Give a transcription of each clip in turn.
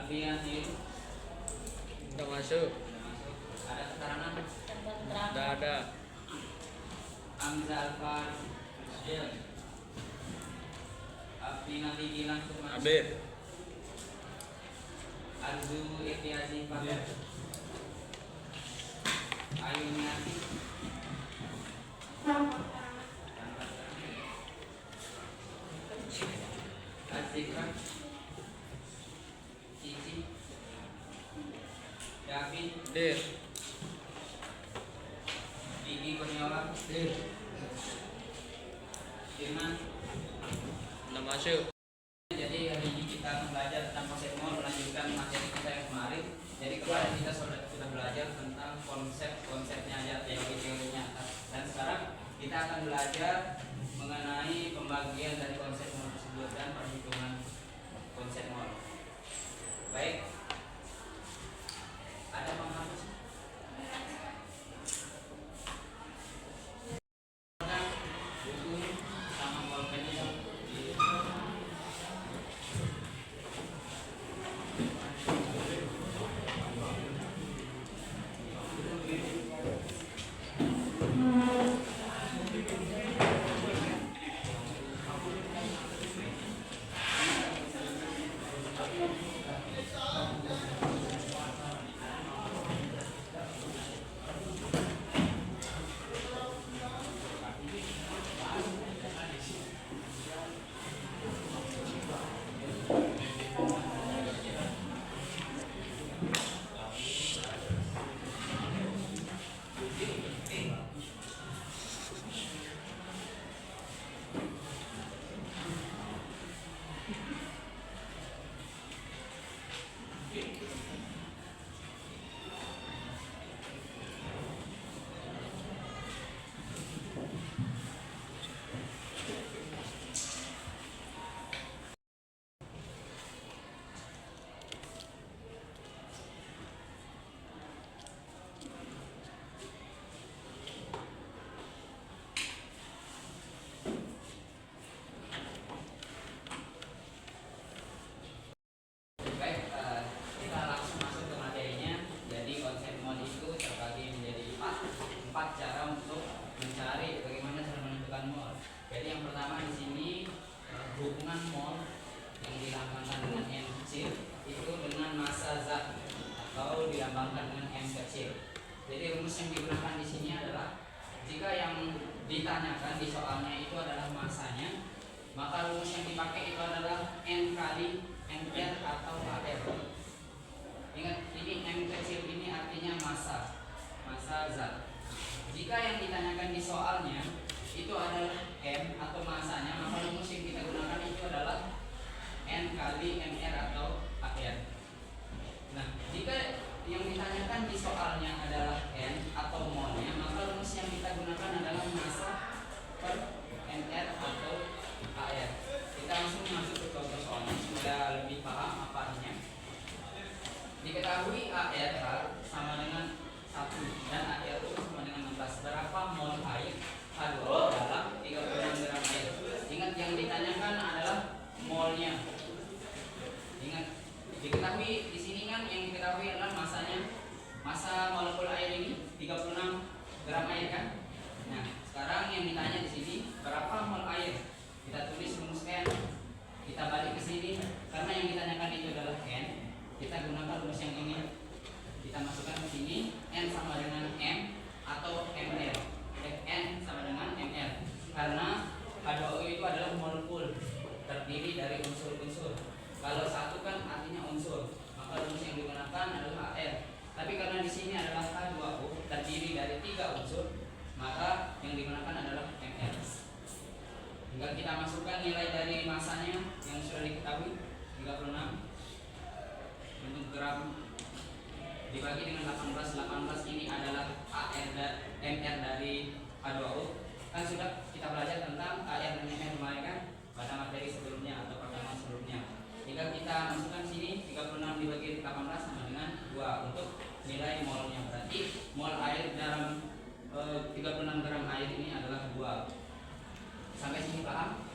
Alfian itu Udah masuk. ada keterangan Udah ada. Hamza Alfan Afina Bigilan Abid. Arzu Ikhtiazi Fakir Ayuniati Azikran Cici David Dir. Didi Kurniawan Dir. Firman. Udah masuk. Jadi hari ini kita akan belajar tentang konsep mall, melanjutkan materi kita yang kemarin. Jadi kemarin kita sudah belajar tentang konsepnya aja, teorinya. Dan sekarang kita akan belajar mengenai pembagian dari konsep mall tersebut dan perhitungan konsep mall. Baik. Ada penghapus? Buku sama pulpennya. Baik, kita langsung masuk ke materinya. Jadi konsep mall itu terbagi menjadi empat cara untuk mencari bagaimana cara menentukan mall. Jadi yang pertama di sini hubungan mall yang dilambangkan dengan M kecil itu dengan massa zat atau dilambangkan dengan M kecil. Jadi rumus yang digunakan di sini adalah jika yang ditanyakan di soalnya itu adalah massanya, maka rumus yang dipakai itu adalah N kali MR atau AR. Ingat, ini M kecil ini artinya massa zat. Jika yang ditanyakan di soalnya itu adalah M atau massanya, maka rumus yang kita gunakan itu adalah N kali MR atau AR. Nah, jika yang ditanyakan di soalnya adalah N atau molnya, maka rumus yang kita gunakan adalah massa per MR atau AR. Kita langsung masuk ke contoh soalnya supaya lebih paham apa artinya. Diketahui AR sama dengan 1 dan AR sama dengan 16. Berapa mol air H2O dalam 36 gram air? Ingat, yang ditanyakan adalah molnya. Ingat, diketahui di sini kan yang diketahui adalah masanya. Massa molekul air ini 36 gram air kan? Nah, sekarang yang ditanya di sini berapa mol air? Kita tulis rumus N. Kita balik ke sini karena yang ditanyakan itu adalah N. Kita gunakan rumus yang ini. Kita masukkan ke sini N sama dengan M atau MR. N sama dengan MR. Karena H2O itu adalah molekul terdiri dari unsur-unsur. Kalau satu kan artinya unsur, maka rumus yang digunakan adalah AR. Tapi karena di sini adalah H2O terdiri dari 3 unsur, maka yang digunakan adalah MR. Tinggal kita masukkan nilai dari masanya yang sudah diketahui 36 untuk gram dibagi dengan 18 ini adalah AR dan MR dari H2O. Kan sudah kita belajar tentang AR dan MR kemarin kan pada materi sebelumnya atau pertemuan sebelumnya. Tinggal kita masukkan sini 36 dibagi 18 sama dengan 2 untuk nilai molnya. Berarti mol air dalam 36 gram air ini adalah 2. Sampai sini paham?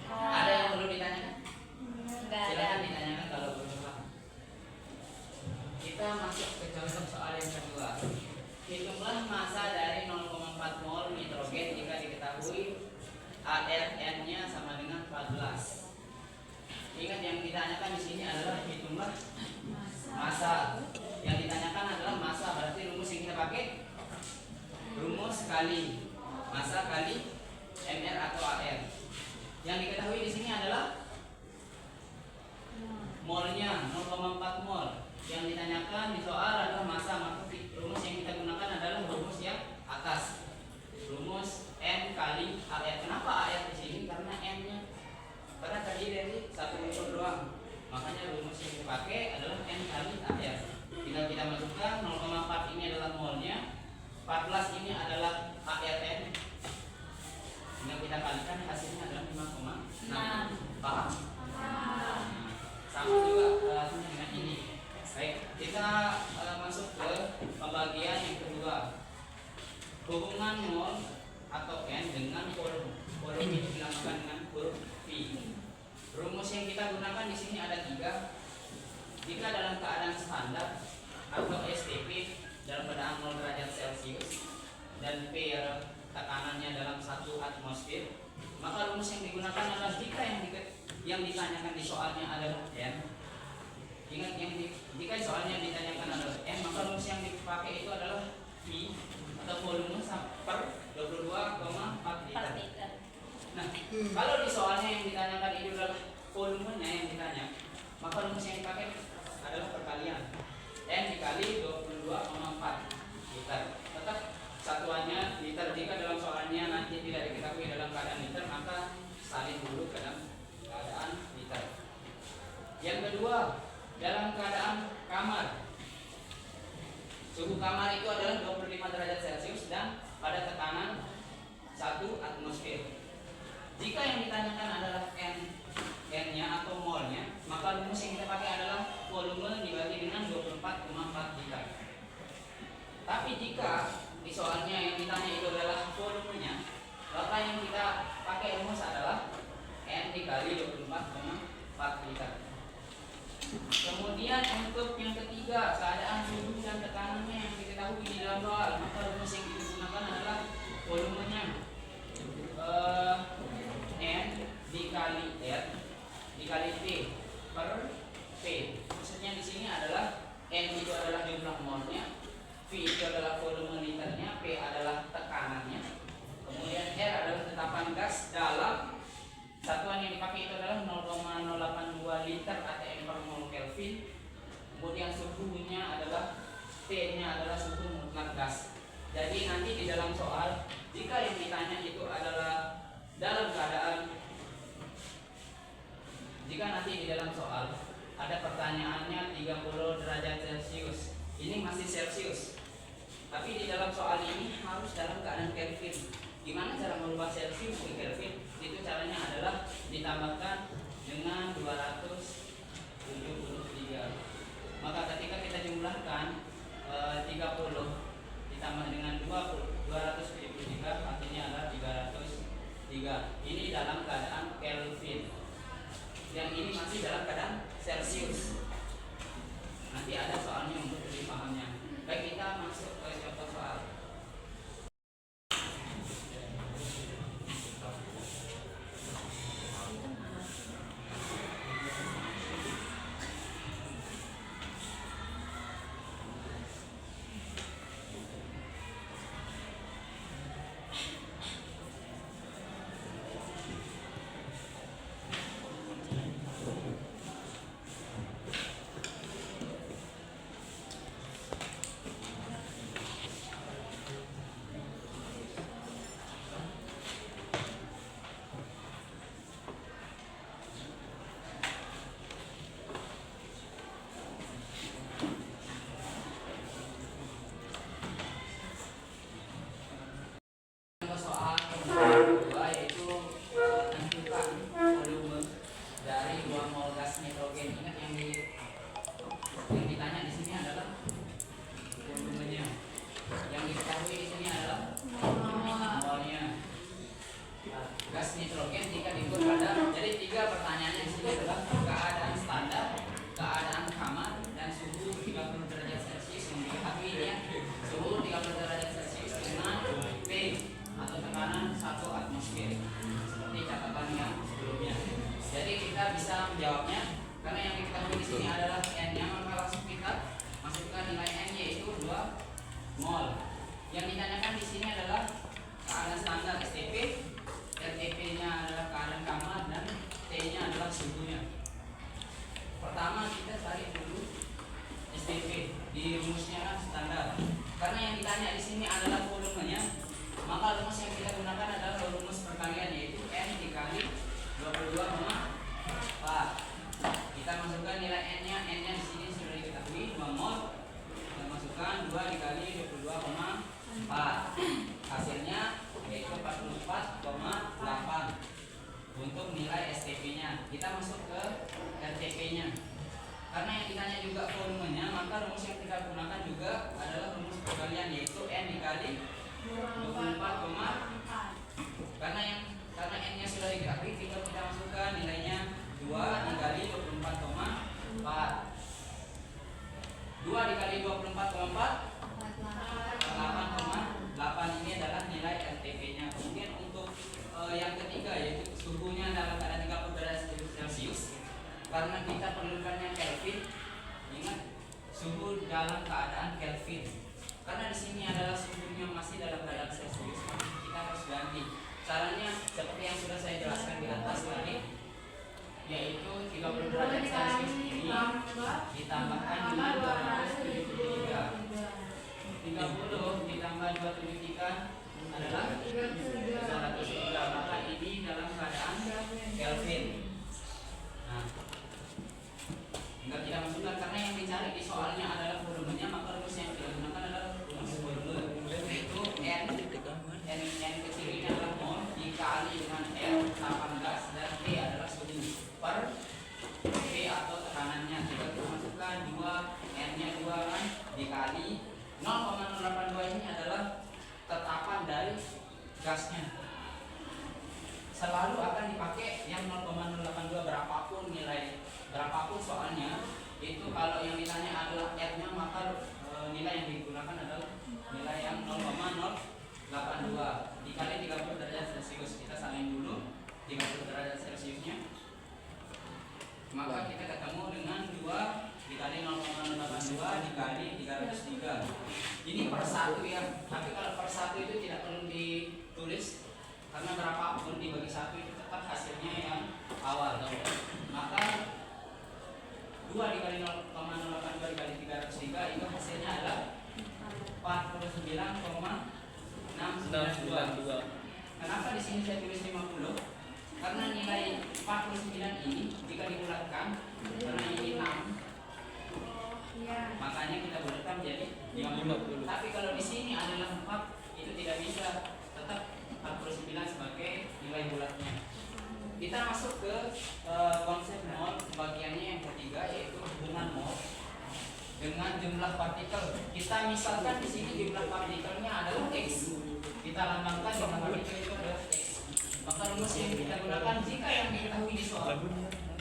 Ada yang perlu ditanyakan? Enggak ada. Silakan ditanyakan. ditanyakan di sini adalah hitunglah massa. Yang ditanyakan adalah massa, berarti rumus yang kita pakai rumus kali massa kali mR atau AR. Yang diketahui di sini adalah molnya 0,4 mol. Yang ditanyakan di soal adalah massa, maka rumus yang kita gunakan adalah rumus yang atas. Rumus M kali AR. Kenapa AR di sini? Karena M-nya terdiri dari satu unsur doang. Makanya rumus yang dipakai adalah M kali AR. Tinggal kita masukkan 0,4 ini adalah molnya, 14 ini adalah ARN. Tinggal kita kalikan, hasilnya adalah 5,6. Paham? Sama juga dengan ini. Baik, kita masuk ke pembagian yang kedua. Hubungan mol atau N dengan volume. Volume ini dinamakan dengan huruf V. Rumus yang kita gunakan di sini ada 3. Jika dalam keadaan standar atau STP dalam keadaan 0 derajat Celcius dan P tekanannya dalam 1 atmosfer, maka rumus yang digunakan adalah jika yang ditanyakan di soalnya adalah N. Ingat, jika soalnya ditanyakan adalah N, maka rumus yang dipakai itu adalah V atau volume per 22,4 liter. Nah, kalau di soalnya yang ditanyakan itu adalah volumenya yang ditanya, maka rumus yang dipakai adalah perkalian N dikali 22,4 liter. Tetap satuannya liter. Jika dalam soalnya nanti tidak diketahui dalam keadaan liter, maka salin dulu ke dalam keadaan liter. Yang kedua, dalam keadaan kamar. Suhu kamar itu adalah 25 derajat Celcius dan pada tekanan 1 atmosfer. Jika yang ditanyakan adalah N-nya atau molnya, maka rumus yang kita pakai adalah volume dibagi dengan 24,4 liter. Tapi jika di soalnya yang ditanya itu adalah volumenya, maka yang kita pakai rumus adalah N dikali 24,4 liter. Kemudian untuk yang ketiga, keadaan suhu dan tekanannya yang diketahui di dalam soal, maka rumus yang digunakan adalah volumenya N dikali R dikali P per P. Maksudnya di sini adalah N itu adalah jumlah molnya, V itu adalah volume liternya, P adalah tekanannya, kemudian R adalah tetapan gas dalam satuan yang dipakai itu adalah 0,082 liter atm per mol Kelvin. Kemudian suhunya adalah T-nya adalah suhu mutlak gas. Jadi nanti di dalam soal, jika yang ditanya itu adalah dalam keadaan, jika nanti di dalam soal ada pertanyaannya 30 derajat Celcius, ini masih Celcius, tapi di dalam soal ini harus dalam keadaan Kelvin. Gimana cara merubah Celcius ke Kelvin? Itu caranya adalah ditambahkan dengan 273. Maka ketika kita jumlahkan 30 ditambah dengan 273, artinya adalah 303. Ini dalam keadaan Kelvin. Yang ini masih dalam keadaan Celcius. Nanti ada soalnya untuk lebih pahamnya. Baik, kita masuk ke contoh soal. Jawabnya Karena yang diketahui di sini adalah n-nya, maka langsung kita masukkan nilai n yaitu 2 mol. Yang ditanyakan di sini adalah keadaan standar STP, RTP-nya adalah keadaan kamar, dan T-nya adalah suhunya. Pertama kita cari dulu STP di rumusnya standar. Karena yang ditanya di sini adalah volumenya, maka rumus yang kita gunakan adalah rumus perkalian yaitu n dikali 22,4. Kita masukkan nilai n-nya di sini sudah diketahui 2 mol. Kita masukkan 2 dikali 22,4. Hasilnya yaitu 44,8 untuk nilai STP-nya. Kita masuk ke RTP-nya. Karena yang ditanya juga volumenya, maka rumus yang kita gunakan juga adalah rumus perkalian yaitu n dikali 24,4. Karena n-nya sudah diketahui, tinggal kita masukkan nilainya 2 dikali 24,4. 2 dikali 24,4 8,8. Ini adalah nilai RTP-nya. Kemudian untuk yang ketiga yaitu suhunya dalam keadaan 30 derajat Celcius. Karena kita perlukannya Kelvin, ingat suhu dalam keadaan Kelvin. Karena di sini adalah suhunya masih dalam keadaan Celcius, maka kita harus ganti. Caranya seperti yang sudah saya jelaskan di atas tadi, yaitu 30 derajat Celcius ini ditambahkan dengan 273. 30 ditambah 273 adalah 203. Maka ini dalam keadaan Kelvin. Nah, enggak kita masukkan karena yang dicari di soalnya adalah volumenya, maka rumus yang kita gunakan adalah rumus volume, yaitu n kecil ini adalah mol dikali dengan L 18 dan T adalah suhu per P atau tekanannya. Kita masukkan 2, n-nya 2 kan dikali 0,082. Ini adalah tetapan dari gasnya. Selalu akan dipakai yang 0,082 berapapun soalnya. Itu kalau yang ditanya adalah R-nya, maka nilai yang digunakan adalah nilai yang 0,082 dikali 30 derajat Celcius. Kita salin dulu 30 derajat Celciusnya. Maka kita ketemu dengan 2 dikali 0,082 dikali 303. Ini per 1 ya. Tapi kalau per 1 itu tidak perlu ditulis, karena berapapun dibagi 1 itu tetap hasilnya yang awal. Maka 2 dikali 0,082 dikali 303 itu hasilnya adalah 49,692. Kenapa di sini saya tulis 50? Karena nilai 49 ini jika dibulatkan, karena ini 6, makanya kita bulatkan menjadi 50. Tapi kalau di sini adalah 4, itu tidak bisa, tetap 49 sebagai nilai bulatnya. Kita masuk ke konsep mol, bagiannya yang ketiga yaitu hubungan mol dengan jumlah partikel. Kita misalkan di sini jumlah partikelnya adalah X. Kita lambangkan jumlah partikel itu adalah X. Maka rumus yang kita gunakan jika yang diketahui di soal,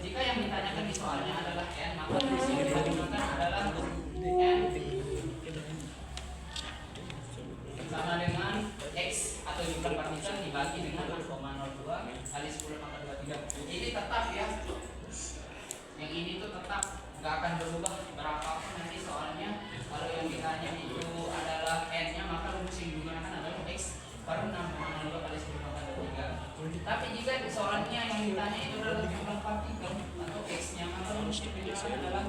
jika yang ditanyakan di soalnya adalah n, maka rumus yang kita gunakan adalah n sama dengan X atau jumlah partikel dibagi dengan 0,02 kali 10 pangkat 23. Ini tetap ya, yang ini tuh tetap nggak akan berubah berapapun nanti soalnya. Kalau yang ditanya itu adalah n-nya, maka rumus yang digunakan adalah X per 6,02 kali 10 pangkat 23. Tapi jika soalnya yang ditanya itu adalah jumlah partikel atau X-nya, maka rumus yang digunakan adalah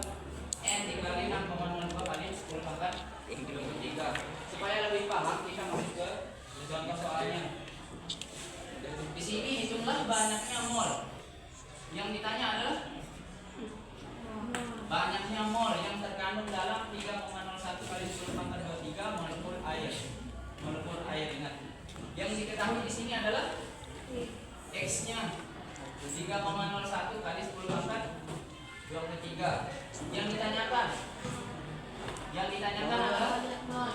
n dikali 6,02 kali 10 pangkat 23. Supaya lebih paham, kita masuk ke contoh soalnya. Di sini hitunglah banyaknya mol. Yang ditanya adalah banyaknya mol yang terkandung dalam 3,01 kali 10 pangkat 23 molekul air. Molekul air, ingat. Yang diketahui di sini adalah X-nya 3,01 kali 10 pangkat 23. Yang ditanyakan adalah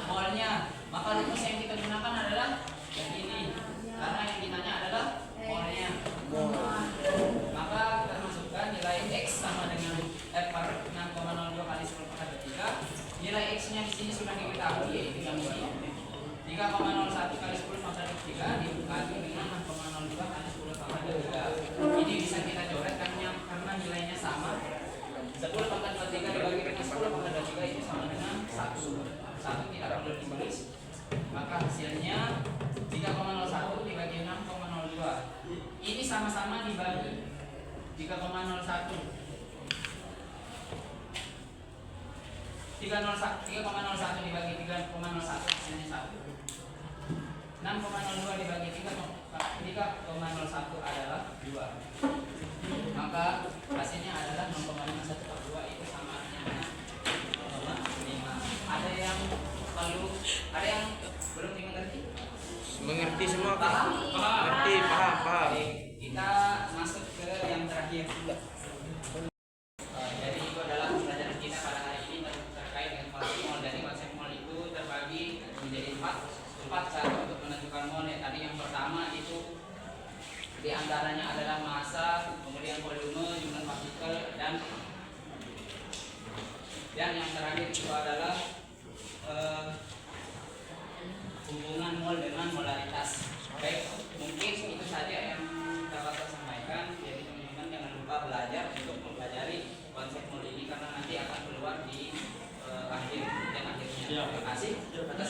molnya. Maka rumus yang kita gunakan adalah yang ini, karena yang ditanya adalah molnya. Maka kita masukkan nilai X sama dengan per 6,02 kali 10 pangkat 23. Nilai X-nya di sini sudah diketahui, yaitu yang ini 3,01 kali 10 pangkat 23 dibagi dengan 6,02 kali 10 pangkat 23. Ini bisa kita coret karena nilainya sama. 10 pangkat 23 dibagi dengan 10 pangkat 23 itu sama dengan 1. 1 tidak perlu ditulis. Maka hasilnya 3,01 dibagi 6,02. Ini sama-sama dibagi 3,01. 3,01 dibagi 3,01 hasilnya 1. 6,02 dibagi 3,01 adalah 2. Maka hasilnya adalah 0,51/2 itu sama dengan 0,5. Ada yang belum dimengerti? Mengerti semua Kak. Paham? Mengerti, paham. Oke, kita masuk ke yang terakhir. Jadi itu adalah pelajaran kita pada hari ini terkait dengan konsep mol. Jadi konsep mol itu terbagi menjadi empat cara untuk menentukan mol. Tadi yang pertama itu diantaranya adalah massa, kemudian volume, jumlah partikel, dan yang terakhir itu adalah hubungan mol dengan molaritas. Baik, mungkin itu saja yang dapat saya sampaikan. Jadi teman-teman jangan lupa belajar untuk mempelajari konsep mol ini karena nanti akan keluar di akhirnya. Terima kasih atas